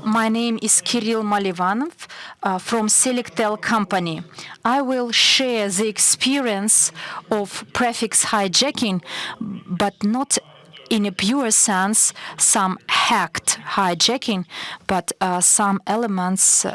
My name is Kirill Malevanov from Selectel company. I will share the experience of prefix hijacking, but not in a pure sense, some hacked hijacking, but some elements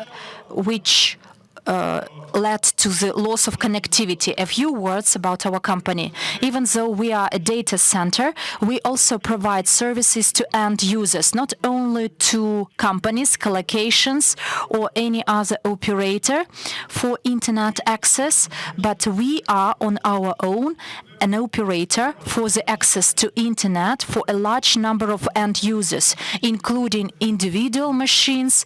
which led to the loss of connectivity. A few words about our company. Even though we are a data center, we also provide services to end users, not only to companies, collocations, or any other operator for internet access, but we are on our own an operator for the access to internet for a large number of end users, including individual machines,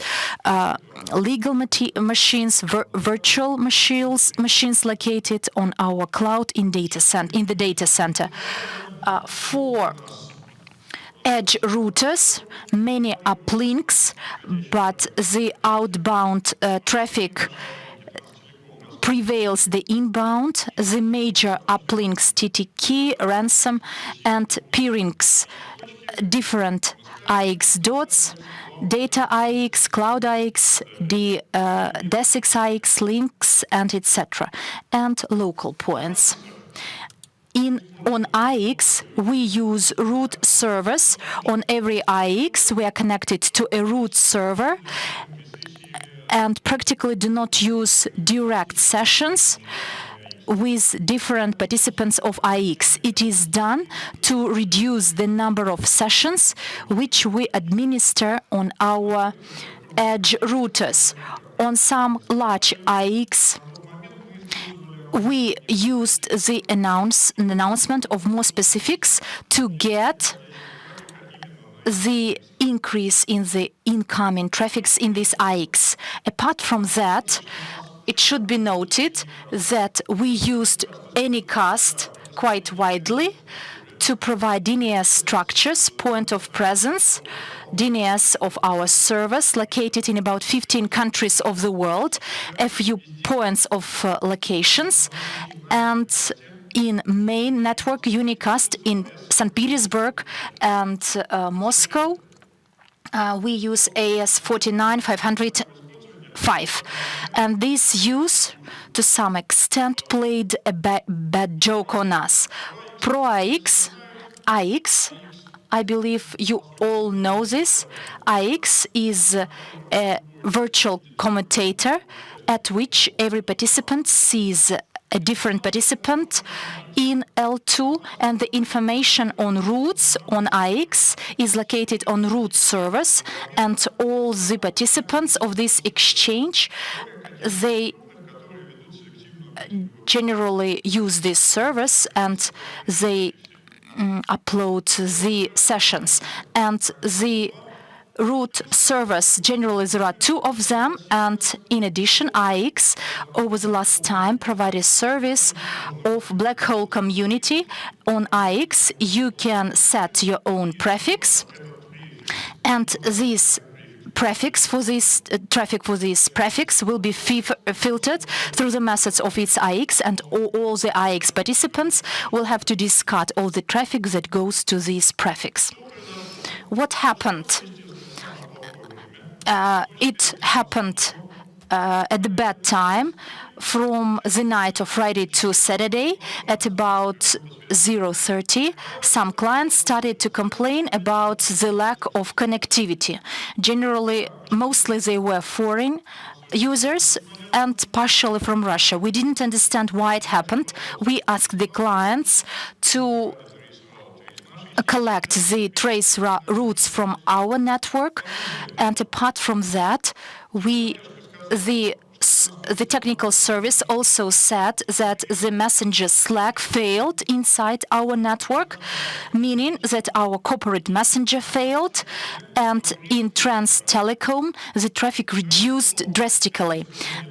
legal machines, virtual machines located on our cloud in the data center. For edge routers, many uplinks, but the outbound traffic prevails the inbound. The major uplinks TTK, ransom, and peerings, different IX dots, data IX, cloud IX, the DESIX IX links, and etc., and local points. On IX, we use root servers. On every IX, we are connected to a root server and practically do not use direct sessions with different participants of IX. It is done to reduce the number of sessions which we administer on our edge routers. On some large IX, we used the announcement of more specifics to get the increase in the incoming traffics in this IX. Apart from that, it should be noted that we used Anycast quite widely to provide DNS structures, point of presence, DNS of our servers located in about 15 countries of the world, a few points of locations, and in main network Unicast in St. Petersburg and Moscow, we use AS49505. And this use, to some extent, played a bad joke on us. ProIX, IX, I believe you all know this. IX is a virtual commutator at which every participant sees a different participant in L2, and the information on routes on IX is located on root servers, and all the participants of this exchange, they generally use these servers and they upload the sessions. And the root servers, generally there are two of them, and in addition, IX over the last time provided service of black hole community. On IX, you can set your own prefix, and this prefix for this traffic for this prefix will be filtered through the methods of its IX, and all the IX participants will have to discard all the traffic that goes to this prefix. What happened? It happened at the bad time, from the night of Friday to Saturday at about 0:30. Some clients started to complain about the lack of connectivity. Generally, mostly they were foreign users and partially from Russia. We didn't understand why it happened. We asked the clients to collect the trace routes from our network, and apart from that, the technical service also said that the messenger Slack failed inside our network, meaning that our corporate messenger failed, and in Trans Telecom the traffic reduced drastically,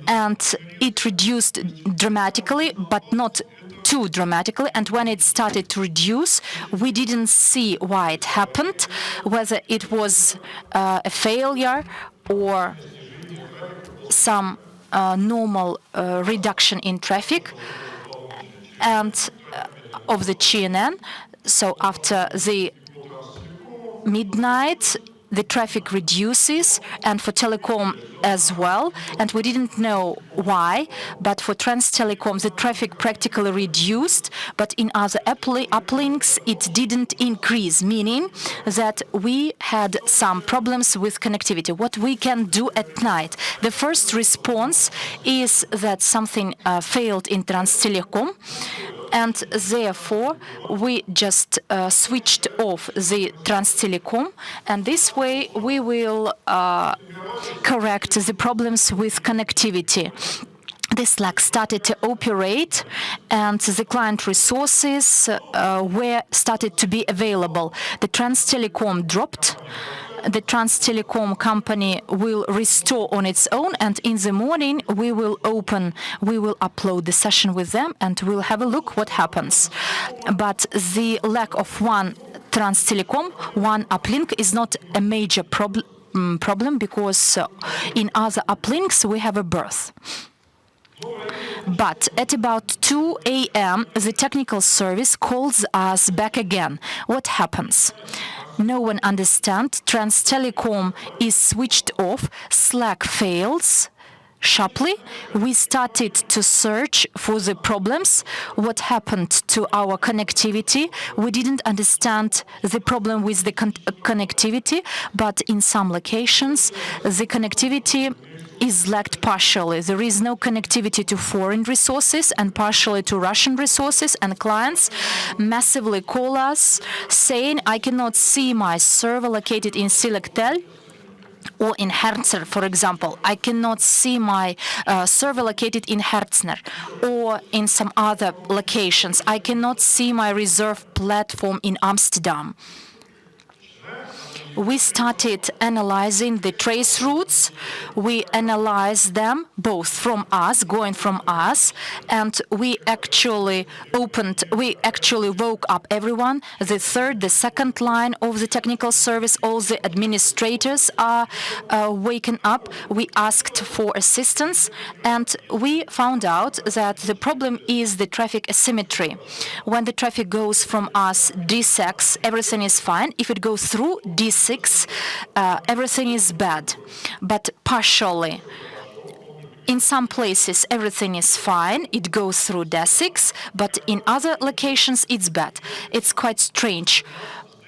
and it reduced dramatically, but not too dramatically, and when it started to reduce, we didn't see why it happened, whether it was a failure or some normal reduction in traffic and of the GNN. So after the midnight, the traffic reduces, and for telecom as well, and we didn't know why, but for Trans Telecom the traffic practically reduced, but in other uplinks it didn't increase, meaning that we had some problems with connectivity. What we can do at night? The first response is that something failed in Trans Telecom, and therefore we just switched off the Trans Telecom, and this way we will correct the problems with connectivity. This Slack started to operate, and the client resources were started to be available. The Trans Telecom dropped. The Trans Telecom company will restore on its own, and in the morning we will upload the session with them, and we'll have a look what happens. But the lack of one Trans Telecom, one uplink, is not a major problem, because in other uplinks we have a birth. But at about 2 a.m. the technical service calls us back again. What happens? No one understands. Trans Telecom is switched off. Slack fails sharply. We started to search for the problems. What happened to our connectivity? We didn't understand the problem with the connectivity, but in some locations the connectivity is lacked partially. There is no connectivity to foreign resources and partially to Russian resources, and clients massively call us saying, I cannot see my server located in Selectel or in Hertzner, for example. I cannot see my server located in Hertzner or in some other locations. I cannot see my reserve platform in Amsterdam. We started analyzing the trace routes. We analyzed them both from us, going from us, and we actually woke up everyone, the third, the second line of the technical service. All the administrators are waken up. We asked for assistance, and we found out that the problem is the traffic asymmetry. When the traffic goes from us D6, everything is fine. If it goes through D6, everything is bad, but partially. In some places, everything is fine. It goes through D6, but in other locations, it's bad. It's quite strange.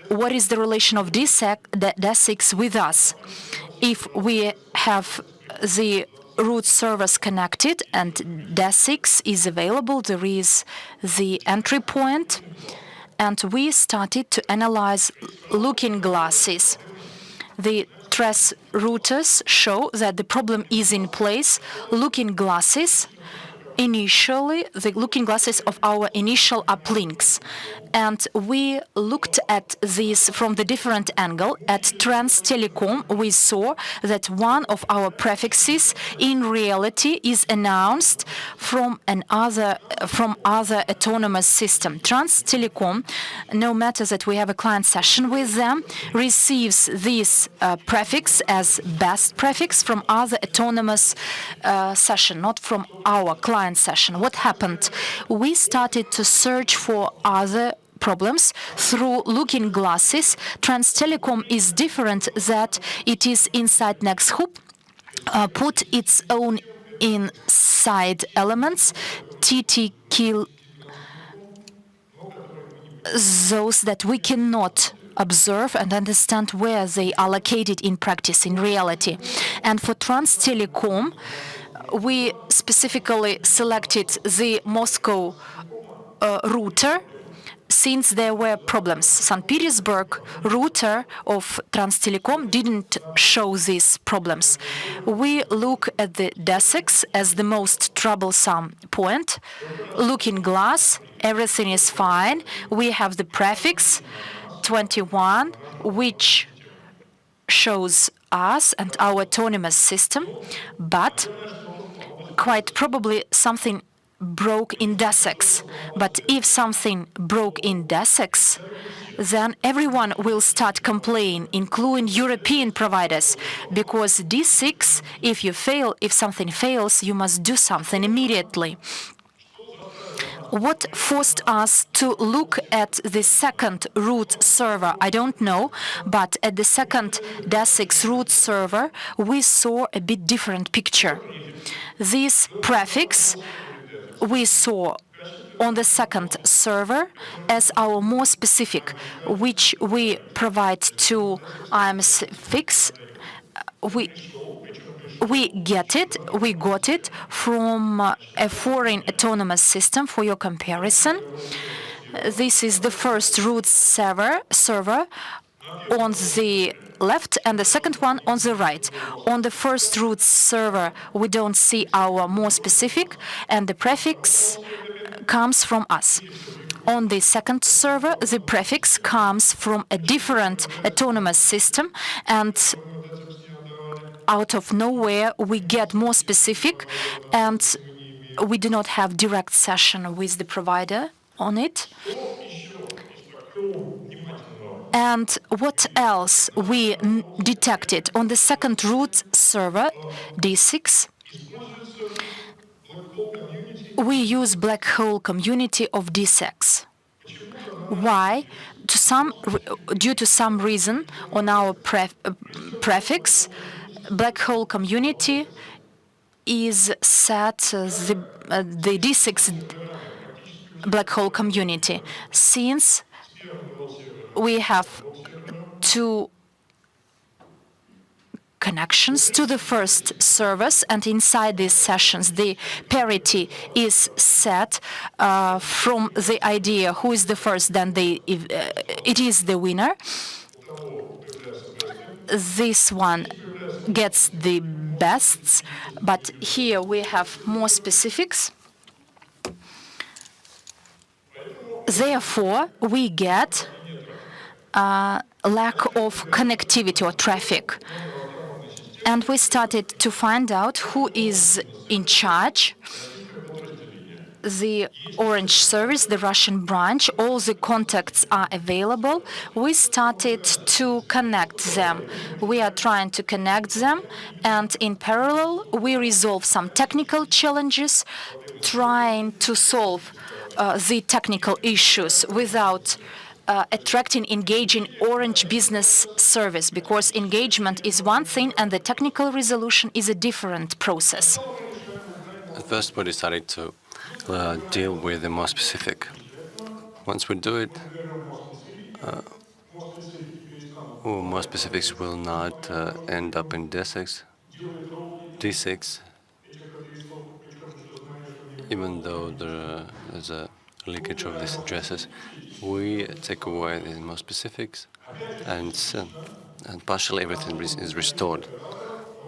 What is the relation of D6 with us? If we have the root servers connected and D6 is available, there is the entry point, and we started to analyze looking glasses. The trace routers show that the problem is in place. Looking glasses, initially, the looking glasses of our initial uplinks. And we looked at this from the different angle. At Trans Telecom, we saw that one of our prefixes in reality is announced from other autonomous system. Trans Telecom, no matter that we have a client session with them, receives this prefix as best prefix from other autonomous session, not from our client session. What happened? We started to search for other problems through looking glasses. Trans Telecom is different that it is inside next hoop, put its own inside elements, TT kill those that we cannot observe and understand where they are located in practice, in reality. And for Trans Telecom, we specifically selected the Moscow router, since there were problems. St. Petersburg router of Trans Telecom didn't show these problems. We look at the D6 as the most troublesome point. Looking glass, everything is fine. We have the prefix 21, which shows us and our autonomous system, but quite probably something broke in D6. But if something broke in D6, then everyone will start complaining, including European providers, because D6, if something fails, you must do something immediately. What forced us to look at the second root server? I don't know, but at the second DES6 root server, we saw a bit different picture. This prefix we saw on the second server as our more specific, which we provide to IMSFix. We got it from a foreign autonomous system for your comparison. This is the first root server on the left and the second one on the right. On the first root server, we don't see our more specific, and the prefix comes from us. On the second server, the prefix comes from a different autonomous system, and out of nowhere, we get more specific, and we do not have direct session with the provider on it. And what else we detected on the second root server, D6? We use black hole community of D6. Why? Due to some reason on our prefix, black hole community is set the D6 black hole community, since we have two connections to the first servers, and inside these sessions the parity is set from the idea who is the first, then it is the winner. This one gets the bests, but here we have more specifics. Therefore, we get lack of connectivity or traffic. And we started to find out who is in charge. The Orange service, the Russian branch, all the contacts are available. We started to connect them. We are trying to connect them, and in parallel, we resolve some technical challenges, trying to solve the technical issues without attracting, engaging Orange business service, because engagement is one thing and the technical resolution is a different process. At first, we decided to deal with the more specific. Once we do it, more specifics will not end up in D6, even though there's a leakage of these addresses. We take away the more specifics, and partially everything is restored.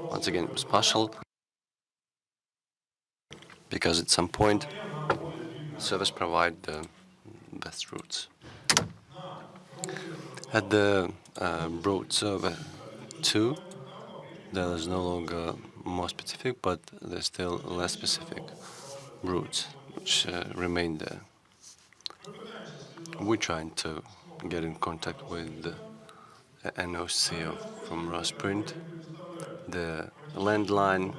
Once again, it was partial, because at some point, servers provide the best routes. At the route server 2, there is no longer more specific, but there's still less specific routes which remain there. We're trying to get in contact with the NOC from Rosprint. The landline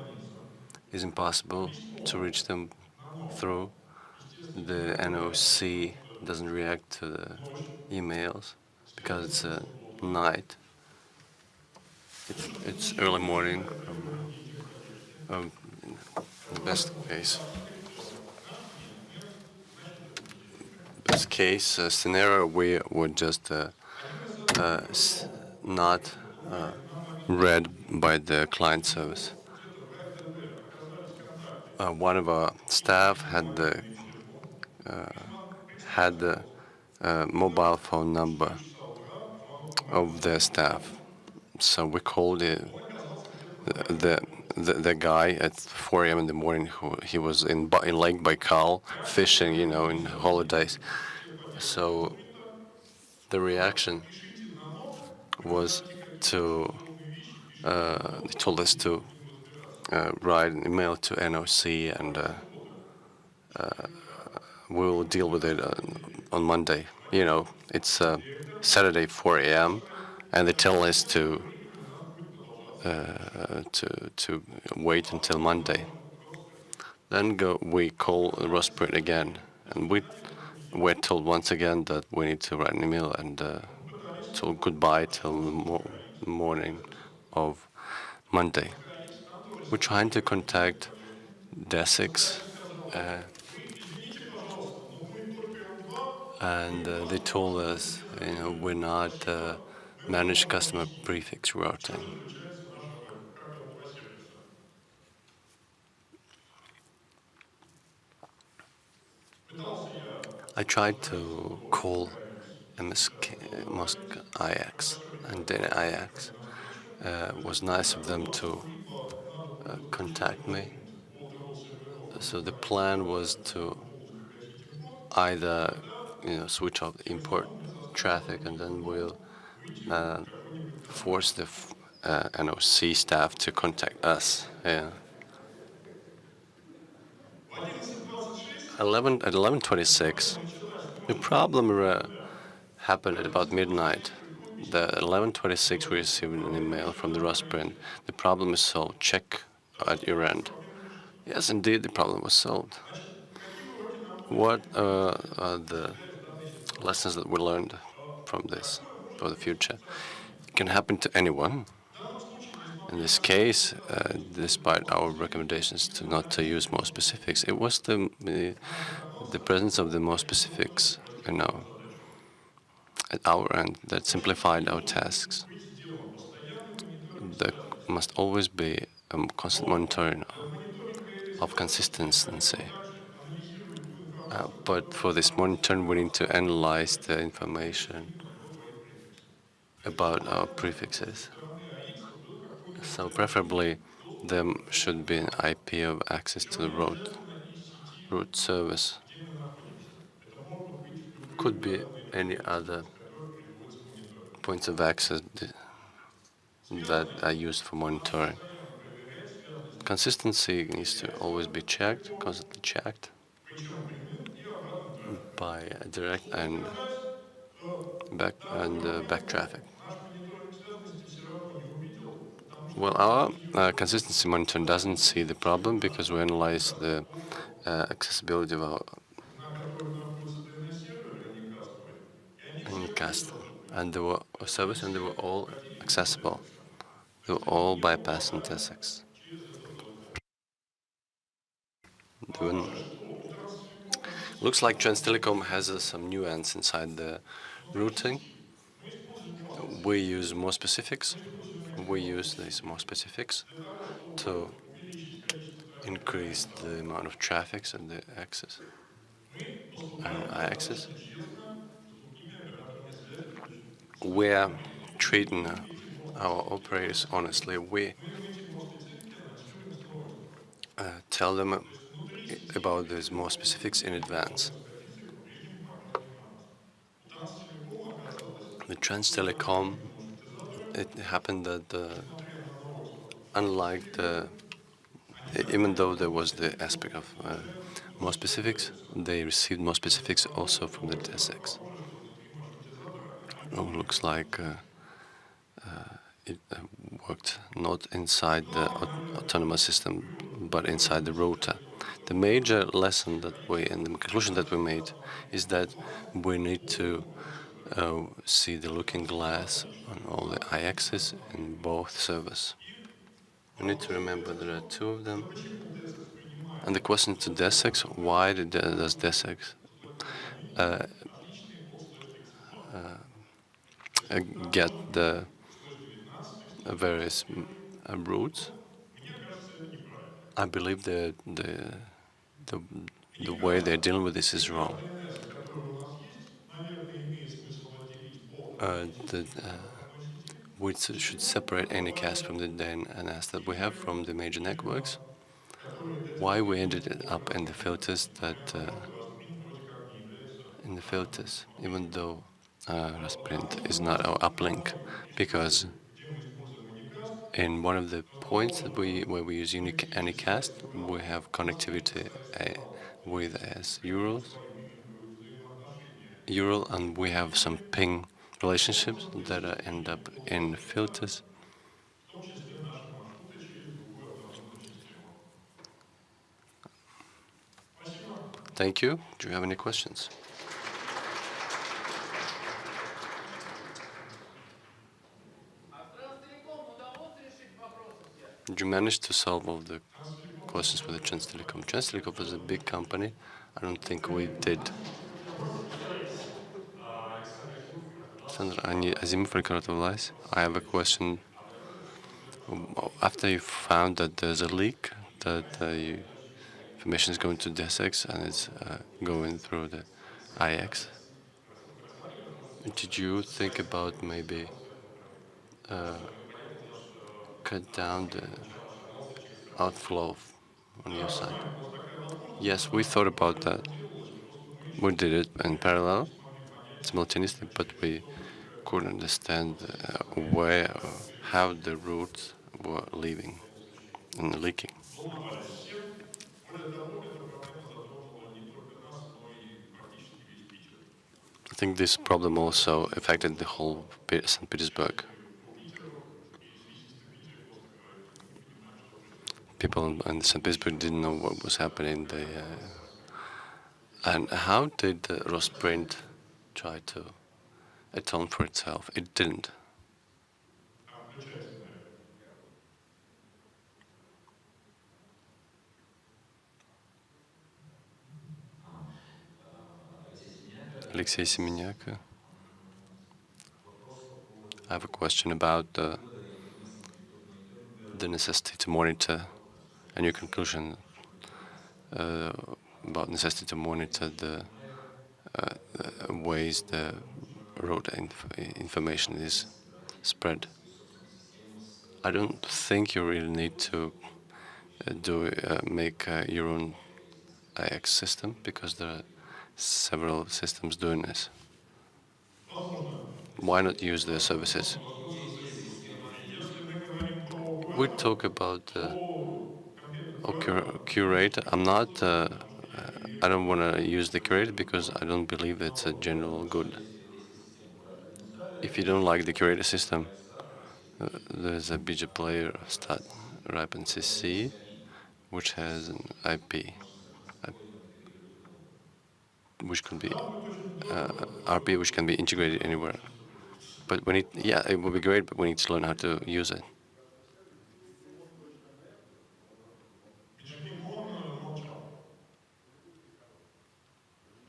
is impossible to reach them through. The NOC doesn't react to the emails because it's night. It's early morning. In the best case scenario, we would just not read by the client service. One of our staff had the mobile phone number of their staff, so we called the guy at 4 a.m. in the morning. He was in Lake Baikal fishing, in holidays. So the reaction was to they told us to write an email to NOC, and we'll deal with it on Monday. It's Saturday 4 a.m. and they tell us to wait until Monday. Then we call Rosprint again, And we're told once again that we need to write an email and told goodbye till the morning of Monday. We're trying to contact DESIX, and they told us, we're not managed customer prefix routing. I tried to call Mosque IX and Data IX. Was nice of them to contact me. So the plan was to either switch off the import traffic, and then we'll force the NOC staff to contact us. Yeah. At 11:26, the problem happened at about midnight. At 11:26, we received an email from the Rosprint. The problem is solved. Check at your end. Yes, indeed, the problem was solved. What are the lessons that we learned from this for the future? It can happen to anyone. In this case, despite our recommendations not to use more specifics, it was the presence of the more specifics, at our end that simplified our tasks. There must always be a constant monitoring of consistency. But for this monitoring, we need to analyze the information about our prefixes. So preferably, there should be an IP of access to the root service. Could be any other points of access that are used for monitoring. Consistency needs to always be checked, constantly checked by direct and back traffic. Well, our consistency monitoring doesn't see the problem because we analyze the accessibility of our cast, and they were a service, and they were all accessible. They were all bypassing TSX. Looks like Transtelecom has some nuance inside the routing. We use more specifics. We use these more specifics to increase the amount of traffic and the access and I-access. We're treating our operators honestly. We tell them about these more specifics in advance. The Transtelecom, it happened that unlike even though there was the aspect of more specifics, they received more specifics also from the DSX. It looks like it worked not inside the autonomous system, but inside the router. The major lesson and the conclusion that we made is that we need to see the looking glass on all the I-axes in both servers. We need to remember there are two of them. And the question to DESEX, why does DESEX get the various routes? I believe the way they're dealing with this is wrong. We should separate any cast from the DNS that we have from the major networks. Why we ended up in the filters even though Rasprint is not our uplink, because in one of the points where we use unique anycast, we have connectivity with Ural, and we have some ping relationships that end up in filters. Thank you. Do you have any questions? Did you manage to solve all the questions with the Transtelecom? Transtelecom was a big company. I don't think we did. Alexander Azimov, Record of Lies. I have a question. After you found that there's a leak, that information is going to DSX and it's going through the IX, did you think about maybe cut down the outflow on your side? Yes, we thought about that. We did it in parallel, simultaneously, but we couldn't understand where, how the routes were leaving and leaking. I think this problem also affected the whole St. Petersburg. People in St. Petersburg didn't know what was happening. And how did Rosprint try to atone for itself? It didn't. Alexei Semeniak. I have a question about the necessity to monitor, and your conclusion about necessity to monitor the ways the road information is spread. I don't think you really need to make your own IX system, because there are several systems doing this. Why not use their services? We talk about curator. I don't want to use the curator because I don't believe it's a general good. If you don't like the curator system, there's a BG player start RIP NCC, which has an IP, which can be RP, which can be integrated anywhere. But we need, yeah, it would be great, but we need to learn how to use it.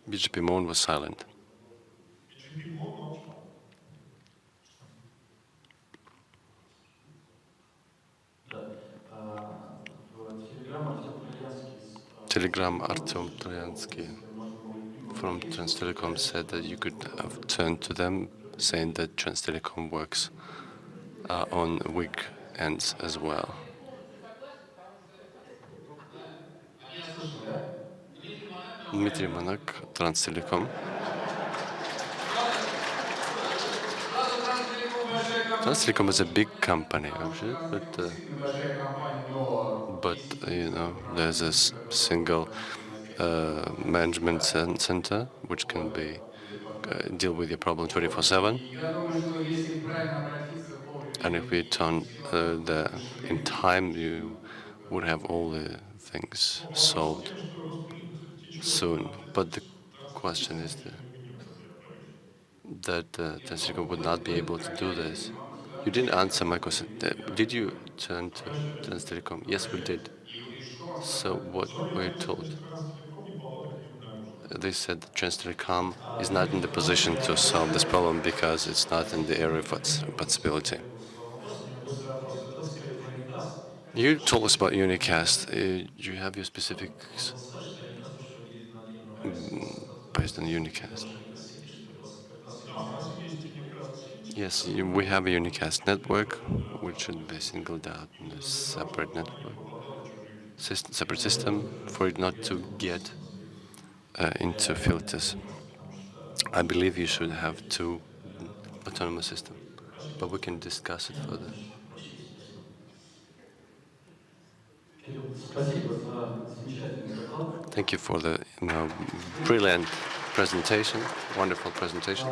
BGP Mon was silent. Telegram Artyom Troyansky from Transtelecom said that you could have turned to them, saying that Transtelecom works on weekends as well. Dmitry Manak, Transtelecom. Transtelecom is a big company, actually, but you know, there's a single management center which can be deal with your problem 24/7. And if we turn in time, you would have all the things solved soon. But the question is that Transtelecom would not be able to do this. You didn't answer my question. Did you turn to Transtelecom? Yes, we did. So what were you told? They said that Transtelecom is not in the position to solve this problem because it's not in the area of its responsibility. You told us about unicast. You have your specifics based on unicast. Yes, we have a unicast network, which should be singled out in a separate network, separate system, for it not to get into filters. I believe you should have two autonomous systems, but we can discuss it further. Thank you for the brilliant presentation, wonderful presentation.